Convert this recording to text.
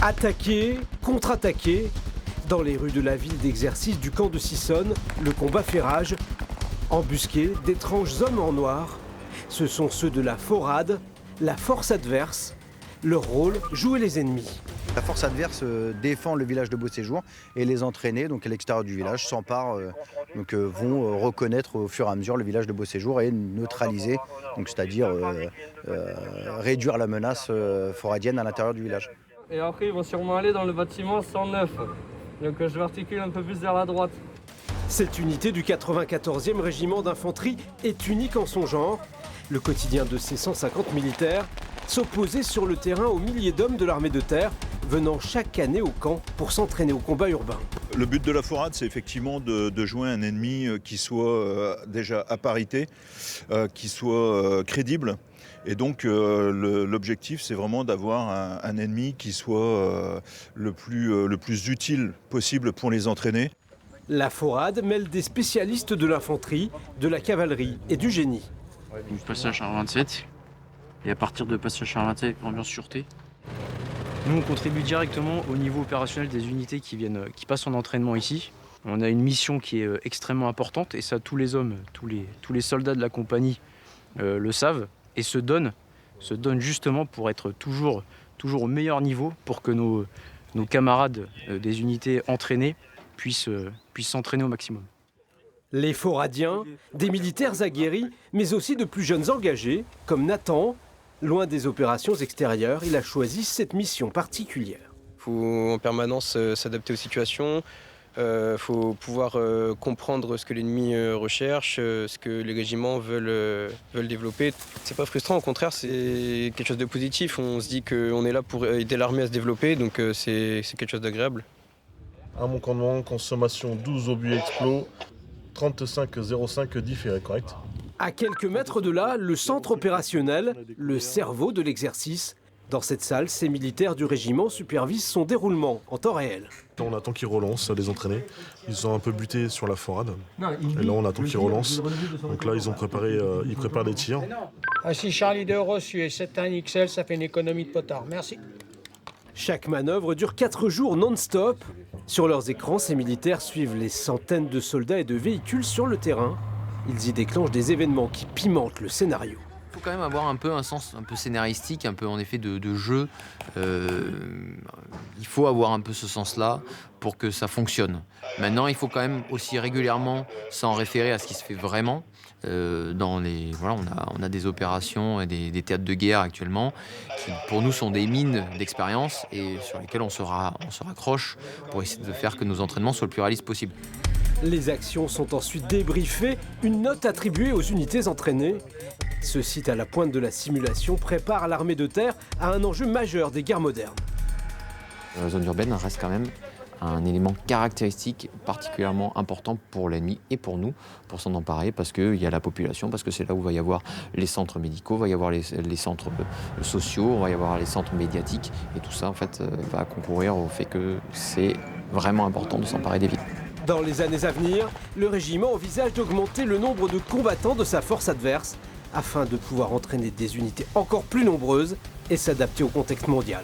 Attaquer, contre-attaquer. Dans les rues de la ville d'exercice du camp de Sissonne, le combat fait rage. Embusqués, d'étranges hommes en noir. Ce sont ceux de la Forade, la force adverse. Leur rôle, jouer les ennemis. La force adverse défend le village de Beauséjour et les entraînés, donc à l'extérieur du village, s'emparent, vont reconnaître au fur et à mesure le village de Beauséjour et neutraliser, c'est-à-dire réduire la menace foradienne à l'intérieur du village. Et après, ils vont sûrement aller dans le bâtiment 109. Donc je m'articule un peu plus vers la droite. Cette unité du 94e régiment d'infanterie est unique en son genre. Le quotidien de ces 150 militaires s'opposait sur le terrain aux milliers d'hommes de l'armée de terre venant chaque année au camp pour s'entraîner au combat urbain. Le but de la Forade, c'est effectivement de jouer un ennemi qui soit déjà à parité, qui soit crédible. Et donc l'objectif, c'est vraiment d'avoir un ennemi qui soit le plus utile possible pour les entraîner. La Forade mêle des spécialistes de l'infanterie, de la cavalerie et du génie. Donc passage à 27. Et à partir de passage à 27, ambiance sûreté. Nous, on contribue directement au niveau opérationnel des unités qui passent en entraînement ici. On a une mission qui est extrêmement importante et ça, tous les hommes, tous les soldats de la compagnie le savent et se donnent justement pour être toujours au meilleur niveau pour que nos camarades des unités entraînées puissent s'entraîner au maximum. Les Foradiens, des militaires aguerris, mais aussi de plus jeunes engagés, comme Nathan. Loin des opérations extérieures, il a choisi cette mission particulière. Il faut en permanence s'adapter aux situations, il faut pouvoir comprendre ce que l'ennemi recherche, ce que les régiments veulent développer. C'est pas frustrant, au contraire, c'est quelque chose de positif. On se dit qu'on est là pour aider l'armée à se développer, donc c'est quelque chose d'agréable. À mon commandement, consommation 12 obus explos, 35,05 différés, correct? À quelques mètres de là, le centre opérationnel, le cerveau de l'exercice. Dans cette salle, ces militaires du régiment supervisent son déroulement en temps réel. On attend qu'ils relancent les entraînés. Ils ont un peu buté sur la Forade. Et là, on attend qu'ils relancent. Donc là, ils préparent les tirs. Ainsi, Charlie 2 reçu et 7-1 XL, ça fait une économie de potard. Merci. Chaque manœuvre dure 4 jours non-stop. Sur leurs écrans, ces militaires suivent les centaines de soldats et de véhicules sur le terrain. Ils y déclenchent des événements qui pimentent le scénario. Il faut quand même avoir un peu un sens un peu scénaristique, un peu en effet de jeu. Il faut avoir un peu ce sens-là pour que ça fonctionne. Maintenant, il faut quand même aussi régulièrement s'en référer à ce qui se fait vraiment. On a des opérations et des théâtres de guerre actuellement qui, pour nous, sont des mines d'expérience et sur lesquelles on se raccroche pour essayer de faire que nos entraînements soient le plus réalistes possible. Les actions sont ensuite débriefées, une note attribuée aux unités entraînées. Ce site à la pointe de la simulation prépare l'armée de terre à un enjeu majeur des guerres modernes. La zone urbaine reste quand même un élément caractéristique particulièrement important pour l'ennemi et pour nous, pour s'en emparer, parce qu'il y a la population, parce que c'est là où va y avoir les centres médicaux, va y avoir les centres sociaux, va y avoir les centres médiatiques, et tout ça en fait va concourir au fait que c'est vraiment important de s'emparer des villes. Dans les années à venir, le régiment envisage d'augmenter le nombre de combattants de sa force adverse afin de pouvoir entraîner des unités encore plus nombreuses et s'adapter au contexte mondial.